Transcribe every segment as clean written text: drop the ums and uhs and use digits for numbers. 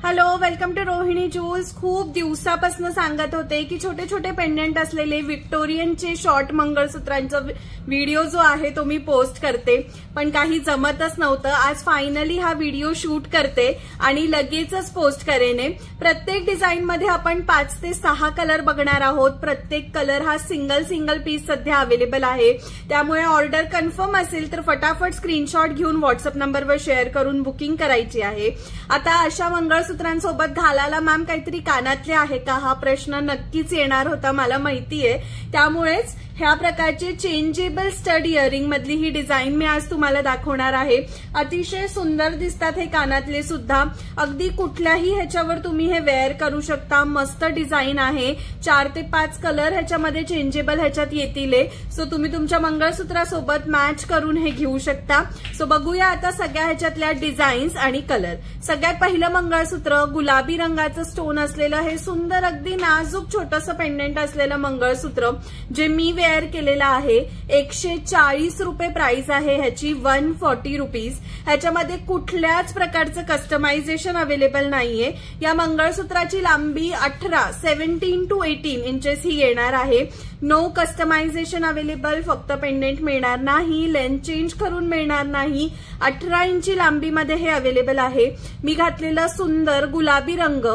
Hello, welcome to Rohini jewels. खूप दिवसापासून सांगत होते की छोटे छोटे पेंडंट असलेले विक्टोरियनचे शॉर्ट मंगळसूत्रांचा व्हिडिओ जो आहे तो मी पोस्ट करते, पण काही जमतच नव्हतं। आज फायनली हा व्हिडिओ शूट करते आणि लगेचच पोस्ट करेन। प्रत्येक डिझाइन मध्ये आपण 5 ते 6 कलर बघणार आहोत। प्रत्येक कलर हा सिंगल पीस सध्या अवेलेबल आहे, त्यामुळे ऑर्डर कन्फर्म असेल तर फटाफट स्क्रीनशॉट घेऊन व्हॉट्सअप नंबरवर शेअर करून बुकिंग करायची आहे। आता अशा मंगळसूत्रांसोबत घालायला मॅम काहीतरी कानातले आहे का, हा प्रश्न नक्कीच येणार होता, मला माहितीये। त्यामुळेच ह्या प्रकारचे चेंजेबल स्टड इयरिंग मधली ही डिझाइन मी आज तुम्हाला दाखवणार आहे। अतिशय सुंदर दिसतात हे कानातले सुद्धा, अगदी कुठल्याही ह्याच्यावर तुम्ही हे वेअर करू शकता। मस्त डिझाइन आहे। 4 ते 5 कलर ह्याच्यामध्ये चेंजेबल ह्याच्यात येतील, सो तुम्ही तुमच्या मंगळसूत्रासोबत मॅच करून हे घेऊ शकता। सो बघूया आता सगळ्या ह्याच्यातल्या डिझाईन्स आणि कलर। सगळ्यात पहिलं मंगळसूत्र गुलाबी रंगाचं स्टोन असलेलं हे सुंदर अगदी नाजूक छोटंसं पेंडंट असलेलं मंगळसूत्र जे मी वेअर केलेला आहे। 140 रुपये प्राइस आहे ह्याची, 140 रुपीज। ह्याच्यामध्ये कुठल्याच प्रकारचं कस्टमायझेशन अवेलेबल नाहीये। या मंगळसूत्राची लांबी 17 to 18 इंचेस ही येणार आहे। नो कस्टमायझेशन अवेलेबल, फक्त पेंडेंट मिळणार नाही, लेंथ चेंज करून मिळणार नाही। 18 इंची लांबीमध्ये हे अवेलेबल आहे। मी घातलेला सुंदर गुलाबी रंग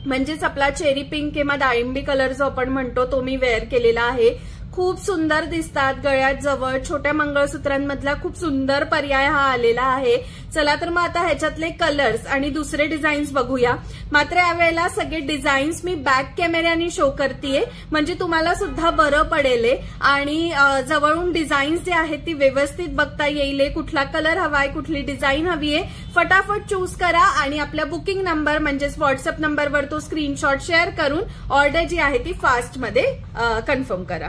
म्हणजेच आपला चेरी पिंक किंवा डाळिंबी कलर जो आपण म्हणतो तो मी वेअर केलेला आहे। खूप सुंदर दिसतात, गळ्यात जवळ छोट्या मंगळसूत्रांमधला खूप सुंदर पर्याय हा आलेला आहे। चला तर मग आता ह्याच्यातले कलर्स आणि दुसरे डिझाईन्स बघूया। मात्र यावेळेला सगळे डिझाईन्स मी बॅक कॅमेऱ्याने शो करतेय, म्हणजे तुम्हाला सुद्धा बरं पडेल आणि जवळून डिझाईन्स जे आहेत ती व्यवस्थित बघता येईल। कुठला कलर हवाय, कुठली डिझाईन हवी आहे, फटाफट चूज करा आणि आपल्या बुकिंग नंबर म्हणजेच व्हॉट्सअप नंबरवर तो स्क्रीनशॉट शेअर करून ऑर्डर जी आहे ती फास्ट मध्ये कन्फर्म करा।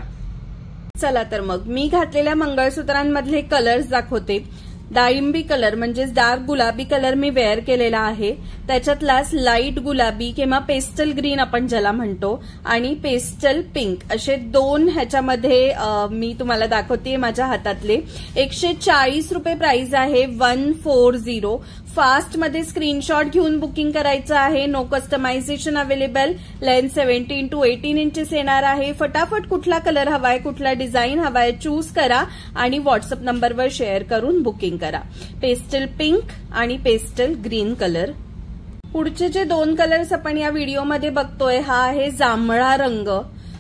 चला तर मग मी घातलेल्या मंगळसूत्रांमधले कलर्स दाखवते। डाळिंबी कलर म्हणजेच डार्क गुलाबी कलर मी वेअर केलेला आहे, त्याच्यातलाच लाईट गुलाबी किंवा पेस्टल ग्रीन आपण ज्याला म्हणतो आणि पेस्टल पिंक असे 2 ह्याच्यामध्ये मी तुम्हाला दाखवते माझ्या हातातले। 140 रुपये प्राइस आहे, 140। फास्ट मध्ये स्क्रीनशॉट घेऊन बुकिंग करायचं आहे। No customisation available, length 17 to 18 inches येणार आहे। फटाफट कुठला कलर हवाय, कुठला डिझाईन हवाय चूज करा आणि व्हॉट्सअप नंबरवर शेअर करून बुकिंग करा। पेस्टल पिंक आणि पेस्टल ग्रीन कलर। पुढचे जे 2 कलर्स आपण या व्हिडिओमध्ये बघतोय हा आहे जांभळा रंग।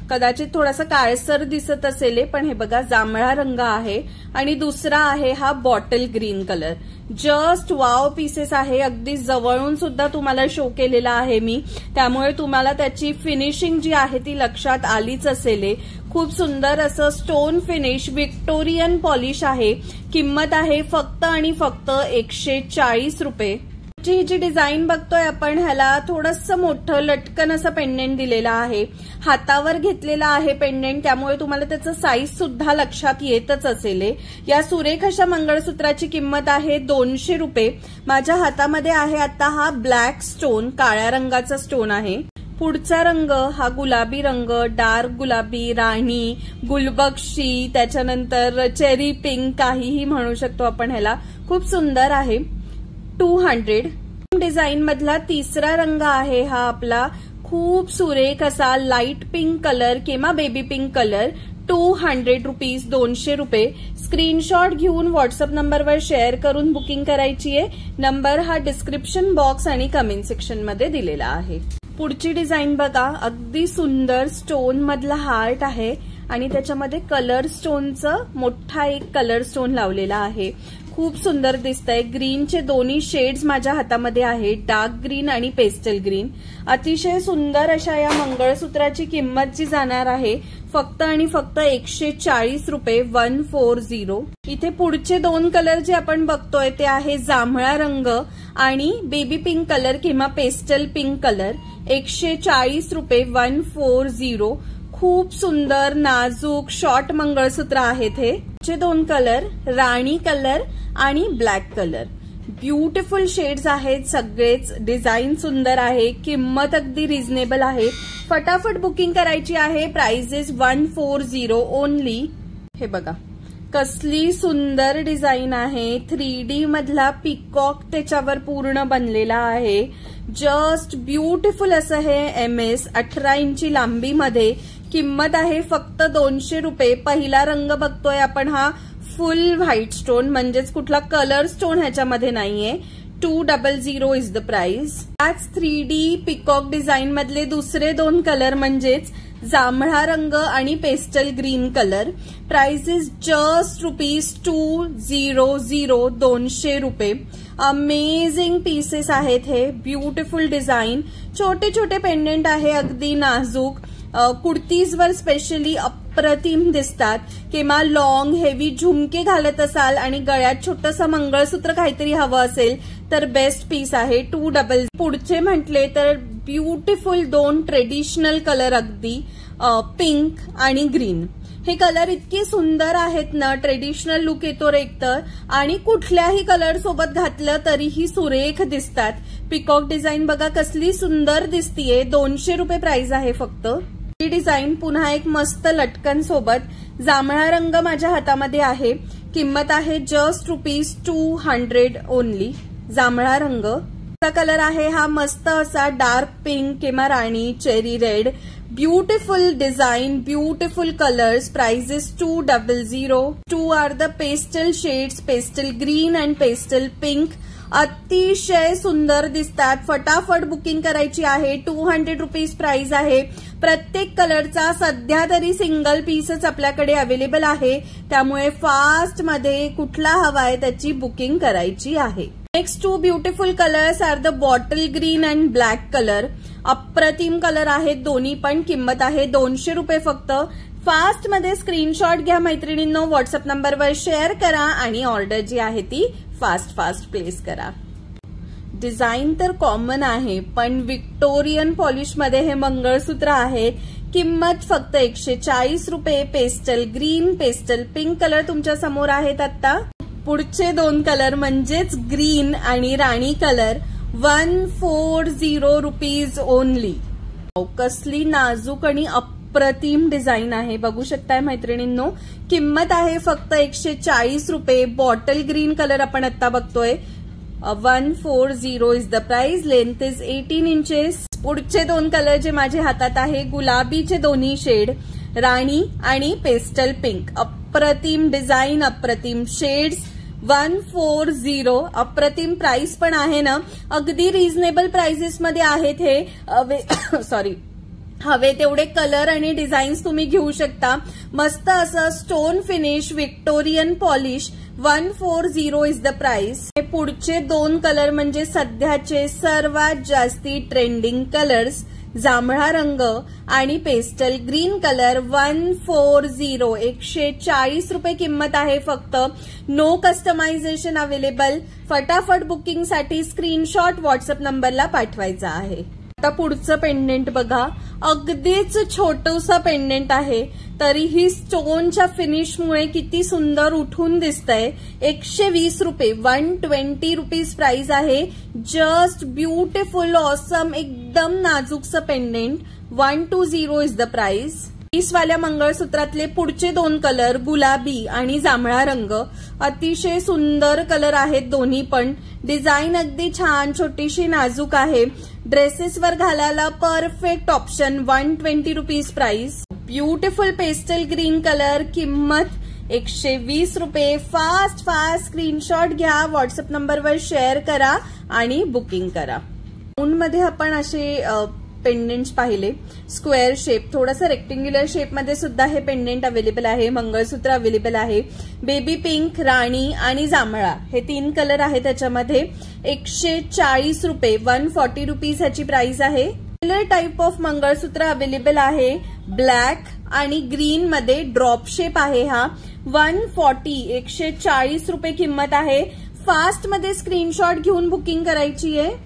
कदाचित थोडासा काळसर दिसत असेल, पण हे बघा जांभळा रंग आहे। आणि दुसरा आहे हा bottle green colour. Just wow pieces आहे, अगदी जवळून सुद्धा तुम्हाला शो केलेला आहे मी, त्यामुळे तुम्हाला त्याची फिनिशिंग जी आहे ती लक्षात आलीच असेल। खूप सुंदर असं स्टोन फिनिश विक्टोरियन पॉलिश आहे। किंमत आहे फक्त आणि फक्त 140 रुपये। ही जी डिझाईन बघतोय आपण ह्याला थोडंसं मोठं लटकन असं पेंडेंट दिलेलं आहे। हातावर घेतलेला आहे पेंडेंट, त्यामुळे तुम्हाला त्याचं साईज सुद्धा लक्षात येतच असेल। या सुरेख अशा मंगळसूत्राची किंमत आहे 200 रुपये। माझ्या हातामध्ये आहे आता हा ब्लॅक स्टोन, काळ्या रंगाचा स्टोन आहे। पुढचा रंग हा गुलाबी रंग, डार्क गुलाबी, राणी, गुलबक्षी, त्याच्यानंतर चेरी पिंक काहीही म्हणू शकतो आपण ह्याला। खूप सुंदर आहे, 200। डिझाईन मधला तिसरा रंग आहे हा आपला खूप सुरेख असा लाईट पिंक कलर किंवा बेबी पिंक कलर, 200 रुपीज, 200 रुपये। स्क्रीनशॉट घेऊन व्हॉट्सअप नंबरवर शेअर करून बुकिंग करायची आहे। नंबर हा डिस्क्रिप्शन बॉक्स आणि कमेंट सेक्शन मध्ये दिलेला आहे। पुढची डिझाईन बघा, अगदी सुंदर स्टोन मधला हार्ट आहे आणि त्याच्यामध्ये कलर स्टोनचं मोठा एक कलर स्टोन लावलेला आहे। खूप सुंदर दिसतंय। ग्रीनचे दोन्ही शेड्स माझ्या हातामध्ये आहेत, डार्क ग्रीन आणि पेस्टल ग्रीन। अतिशय सुंदर अशा या मंगळसूत्राची किंमत जी जाणार आहे फक्त आणि फक्त 140 रुपये, 140। इथे पुढचे 2 कलर जे आपण बघतोय ते आहे जांभळा रंग आणि बेबी पिंक कलर किंवा पेस्टल पिंक कलर। 140 रुपये, 140। खूप सुंदर नाजूक शॉर्ट मंगळसूत्र आहेत हे। 2 कलर राणी कलर आणि ब्लॅक कलर, ब्युटिफुल शेड्स आहेत सगळेच। डिझाईन सुंदर आहे, किंमत अगदी रिझनेबल आहे। फटाफट बुकिंग करायची आहे। Price is 140 only. हे बघा कसली सुंदर डिझाईन आहे. 3D मधला पिकॉक त्याच्यावर पूर्ण बनलेला आहे. जस्ट ब्युटिफुल असं हे MS 18 इंची लांबीमध्ये. किंमत आहे फक्त 200 रुपये. पहिला रंग बघतोय आपण हा फुल व्हाईट स्टोन, म्हणजेच कुठला कलर स्टोन ह्याच्यामध्ये नाहीये. 200 इज द प्राइस. त्याच 3D पिकॉक डिझाईन मधले दुसरे 2 कलर म्हणजेच जांभळा रंग आणि pastel green colour. Price is just ₹200. 200 रुपये. अमेझिंग पीसेस आहेत हे. Beautiful design. छोटे छोटे पेंडेंट आहे, अगदी नाजूक. कुर्तीजवर स्पेशली अप्रतिम दिसतात. किंवा लॉंग हेवी झुमके घालत असाल आणि गळ्यात छोटंसं मंगळसूत्र काहीतरी हवं असेल तर बेस्ट पीस आहे. 200. पुढचे म्हटले तर ब्युटिफुल 2 ट्रेडिशनल कलर, अगदी पिंक आणि ग्रीन. हे कलर इतके सुंदर आहेत ना, ट्रेडिशनल लुक येतो एकतर, आणि कुठल्याही कलर सोबत घातलं तरीही सुरेख दिसतात. पिकॉक डिझाईन बघा कसली सुंदर दिसतीये. 200 रुपये प्राइस आहे फक्त. ही डिझाईन पुन्हा एक मस्त लटकन सोबत. जांभळा रंग माझ्या हातामध्ये आहे. किंमत आहे जस्ट ₹200 ओनली. जांभळा रंग. कलर आहे हा मस्त असा डार्क पिंक किंवा राणी cherry red. Beautiful design, beautiful colours. Price is 200. 2 are the pastel shades, pastel green and pastel pink. अतिशय सुंदर दिसतात. फटाफट बुकिंग करायची आहे. 200 रुपीज प्राइस आहे. प्रत्येक कलरचा सध्या तरी सिंगल पीसच आपल्याकडे अवेलेबल आहे, त्यामुळे फास्ट मध्ये कुठला हवाय त्याची बुकिंग करायची आहे. Next 2 beautiful colours are the bottle green and black colour. अप्रतिम कलर आहेत दोन्ही पण. किंमत आहे 200 रुपये फक्त. फास्ट मध्ये स्क्रीनशॉट घ्या मैत्रिणींनो, व्हॉट्सअप नंबरवर शेअर करा आणि ऑर्डर जी आहे ती फास्ट प्लेस करा. डिझाईन तर कॉमन आहे, पण विक्टोरियन पॉलिश मध्ये हे मंगळसूत्र आहेत. किंमत फक्त 140 रुपये. Pastel green, pastel pink colour तुमच्या समोर आहेत आता. पुढचे 2 कलर म्हणजेच ग्रीन आणि राणी कलर. 140 rupees only. कसली नाजूक आणि अप्रतिम डिझाईन आहे, बघू शकताय मैत्रिणींनो. किंमत आहे फक्त 140 रुपये. बॉटल ग्रीन कलर आपण आता बघतोय. 140 is the price. Length is 18 inches. पुढचे 2 कलर जे माझ्या हातात आहे, गुलाबीचे दोन्ही शेड, राणी आणि पेस्टल पिंक. अप्रतिम डिझाईन, अप्रतिम शेड्स. 140. अप्रतिम प्राइस पण आहे ना, अगदी रिझनेबल प्राइसेस मध्ये आहेत हे. सॉरी, हवे तेवढे कलर आणि डिझाईन्स तुम्ही घेऊ शकता. मस्त असं stone finish Victorian polish. 140 is the price. पुढचे 2 कलर म्हणजे सध्याचे सर्वात जास्ती ट्रेंडिंग कलर्स, जांभळा रंग आणि पेस्टल ग्रीन कलर. 140. 140 रुपये किंमत आहे फक्त. No customisation available. फटाफट बुकिंगसाठी स्क्रीनशॉट व्हॉट्सअप नंबरला पाठवायचा आहे. आता पुढचं पेंडेंट बघा. अगदीच छोटूसा पेंडेंट आहे, तरीही स्टोनच्या फिनिशमुळे किती सुंदर उठून दिसतंय. 120 रुपये. 120 रुपीज प्राइस आहे. जस्ट ब्युटिफुल ऑसम एकदम नाजूकचं पेंडेंट. 120 is the price. 20 वाल्या मंगळसूत्रातले पुढचे 2 कलर, गुलाबी आणि जांभळा रंग. अतिशय सुंदर कलर आहेत दोन्ही पण. डिझाईन अगदी छान, छोटीशी नाजूक आहे. ड्रेसेसवर घालायला perfect option. 120 rupees price. Beautiful pastel green colour. किंमत 120 रुपये. फास्ट स्क्रीनशॉट घ्या, व्हॉट्सअप नंबरवर शेअर करा आणि बुकिंग करा. मध्ये आपण असे पेंडेंट्स पाहिले, स्क्वेअर शेप, थोडासा रेक्टेंग्युलर शेप मध्ये सुद्धा हे पेंडेंट अवेलेबल आहे. मंगळसूत्र अवेलेबल आहे. बेबी पिंक, राणी आणि जांभळा हे 3 कलर आहेत त्याच्यामध्ये. 140 रुपये. 140 रुपीज ह्याची प्राइस आहे. Colour type of mangalsutra available आहे. ब्लॅक आणि ग्रीन मध्ये ड्रॉप शेप आहे हा. 140. 140 रुपये किंमत आहे. फास्ट मध्ये स्क्रीनशॉट घेऊन बुकिंग करायची आहे.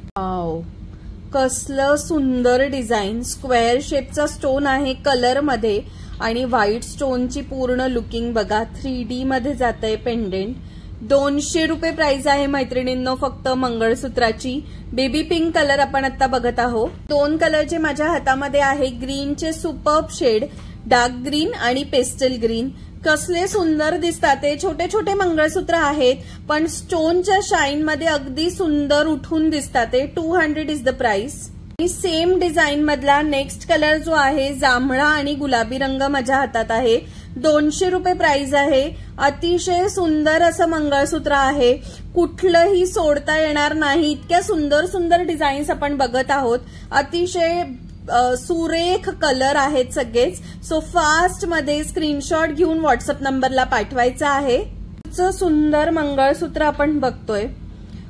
कसलं सुंदर डिझाईन. स्क्वेअर शेपचा स्टोन आहे कलर मध्ये आणि व्हाईट स्टोनची पूर्ण लुकिंग बघा. 3D मध्ये जातंय पेंडेंट. 200 रुपये प्राइस आहे मैत्रिणींनो फक्त मंगळसूत्राची. बेबी पिंक कलर आपण आता बघत आहोत. 2 कलर जे माझ्या हातामध्ये आहे, ग्रीनचे सुपर्ब शेड, डार्क ग्रीन आणि पेस्टल ग्रीन. कसले सुंदर दिसतात ते. छोटे छोटे मंगळसूत्र आहेत पण स्टोनच्या शाईन मध्ये अगदी सुंदर उठून दिसतात ते. 200 is the price. Same design मधला नेक्स्ट कलर जो आहे जांभळा आणि गुलाबी रंग माझ्या हातात आहे. 200 रुपये प्राइस आहे. अतिशय सुंदर असं मंगळसूत्र आहे. कुठलंही सोडता येणार नाही. इतक्या सुंदर सुंदर डिझाईन्स आपण बघत आहोत. अतिशय सुरेख कलर आहेत सगळेच. सो फास्ट मध्ये स्क्रीनशॉट घेऊन व्हॉट्सअप नंबरला पाठवायचा आहे. सुंदर मंगळसूत्र आपण बघतोय.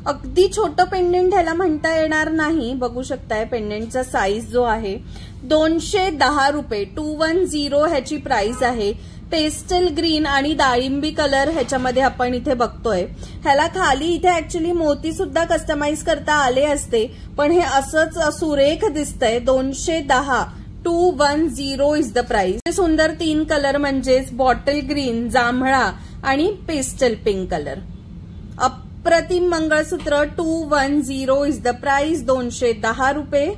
अगदी छोटं पेंडेंट ह्याला म्हणता येणार नाही. बघू शकताय पेंडेंटचा साईज जो आहे 210 रुपये. 210 ह्याची प्राइस आहे. पेस्टल ग्रीन आणि डाळिंबी कलर ह्याच्यामध्ये आपण इथे बघतोय. ह्याला खाली इथे ऍक्च्युली मोती सुद्धा कस्टमाइज करता आले असते पण हे असंच सुरेख दिसतंय. 210 210 इज द प्राइस. सुंदर 3 कलर म्हणजेच बॉटल ग्रीन, जांभळा आणि पेस्टल पिंक कलर. अप्रतिम मंगळसूत्र. 210 इज द प्राइस. 210 रुपये.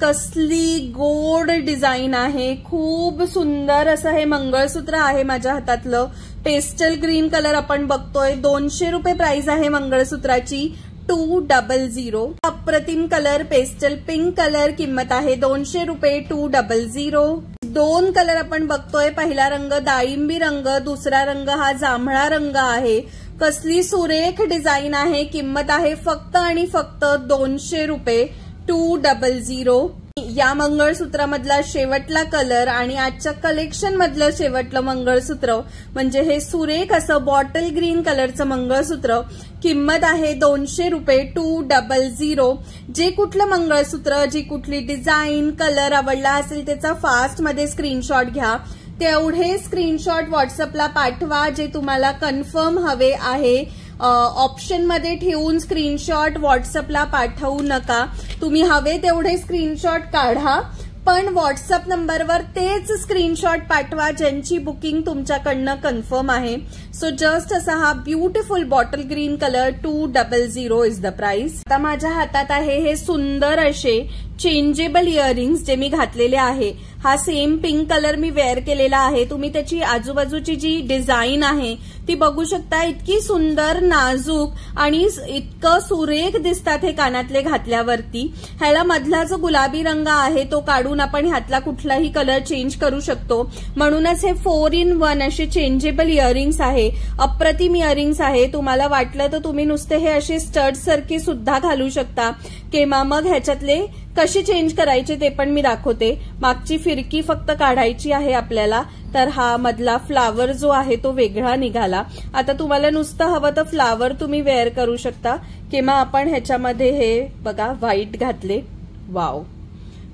कसली गोड डिझाईन आहे. खूप सुंदर असं हे मंगळसूत्र आहे माझ्या हातातलं. पेस्टल ग्रीन कलर आपण बघतोय. 200 रुपये प्राइस आहे मंगळसूत्राची. 200. अप्रतिम कलर पेस्टल पिंक कलर किंमत आहे 200 रुपये. 200. 2 कलर आपण बघतोय. पहिला रंग डाळिंबी रंग, दुसरा रंग हा जांभळा रंग आहे. कसली सुरेख डिझाईन आहे. किंमत आहे फक्त आणि फक्त 200 रुपये. 200. या मंगळसूत्रामधला शेवटला कलर आणि आजच्या कलेक्शन मधलं शेवटलं मंगळसूत्र म्हणजे हे सुरेख असं बॉटल ग्रीन कलरचं मंगळसूत्र. किंमत आहे 200 रुपये. 200. जे कुठलं मंगळसूत्र, जी कुठली डिझाईन, कलर आवडला असेल त्याचा फास्ट मध्ये स्क्रीनशॉट घ्या. तेवढे स्क्रीनशॉट व्हॉट्सअपला पाठवा जे तुम्हाला कन्फर्म हवे आहे. ऑप्शन मध्ये ठेवून स्क्रीनशॉट व्हॉट्सअपला पाठवू नका. तुम्ही हवे तेवढे स्क्रीनशॉट काढा पण व्हॉट्सअप नंबरवर तेच स्क्रीनशॉट पाठवा ज्यांची बुकिंग तुमच्याकडनं कन्फर्म आहे. सो जस्ट असा हा beautiful bottle green colour. 200 is the price. आता माझ्या हातात आहे हे सुंदर असे चेंजेबल इयरिंग्स जे मी घातलेले आहे. हा सेम पिंक कलर मी वेअर केलेला आहे. तुम्ही त्याची आजूबाजूची जी डिझाईन आहे ती बघू शकता. इतकी सुंदर, नाजूक आणि इतकं सुरेख दिसतात हे कानातले घातल्यावरती. ह्याला मधला जो गुलाबी रंग आहे तो काढून आपण ह्यातला कुठलाही कलर चेंज करू शकतो. म्हणूनच हे 4 in 1 असे चेंजेबल इयरिंग्स आहे. अप्रतिम इयरिंग्स आहे. तुम्हाला वाटलं तर तुम्ही नुसते हे असे स्टड सारखे सुद्धा घालू शकता किंवा मग ह्याच्यातले कसे चेंज करायचे ते पण मी दाखवते. मागची फिरकी फक्त काढायची आहे आपल्याला. तर हा मधला फ्लावर जो आहे तो वेगळा निघाला. आता तुम्हाला नुसतं हवं तर फ्लावर तुम्ही वेअर करू शकता किंवा आपण ह्याच्यामध्ये हे बघा व्हाईट घातले. वाव,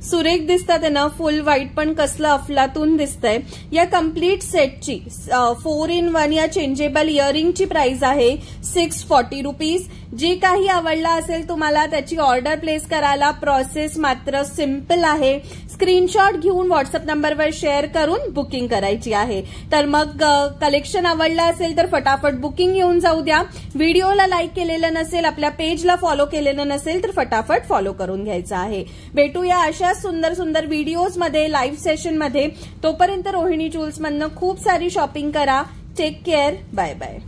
सुरेख दिसतात ना. फुल व्हाईट पण कसलं अफलातून दिसतंय. या कम्प्लीट सेटची 4 in 1 या चेंजेबल इयरिंगची प्राइस आहे 640 रुपीज. जे काही आवडला असेल तुम्हाला त्याची ऑर्डर प्लेस करायला प्रोसेस मात्र सिंपल आहे. स्क्रीनशॉट घेऊन व्हॉट्सअप नंबरवर शेअर करून बुकिंग करायची आहे. तर मग कलेक्शन आवडलं असेल तर फटाफट बुकिंग येऊन जाऊ द्या. व्हिडिओला लाईक केलेलं नसेल, आपल्या पेजला फॉलो केलेलं नसेल तर फटाफट फॉलो करून घ्यायचं आहे. भेटूया अशा सुंदर सुंदर व्हिडिओज मध्ये, लाईव्ह सेशन मध्ये. तोपर्यंत रोहिणी ज्वेल्स मधनं खूप सारी शॉपिंग करा. Take care. Bye bye.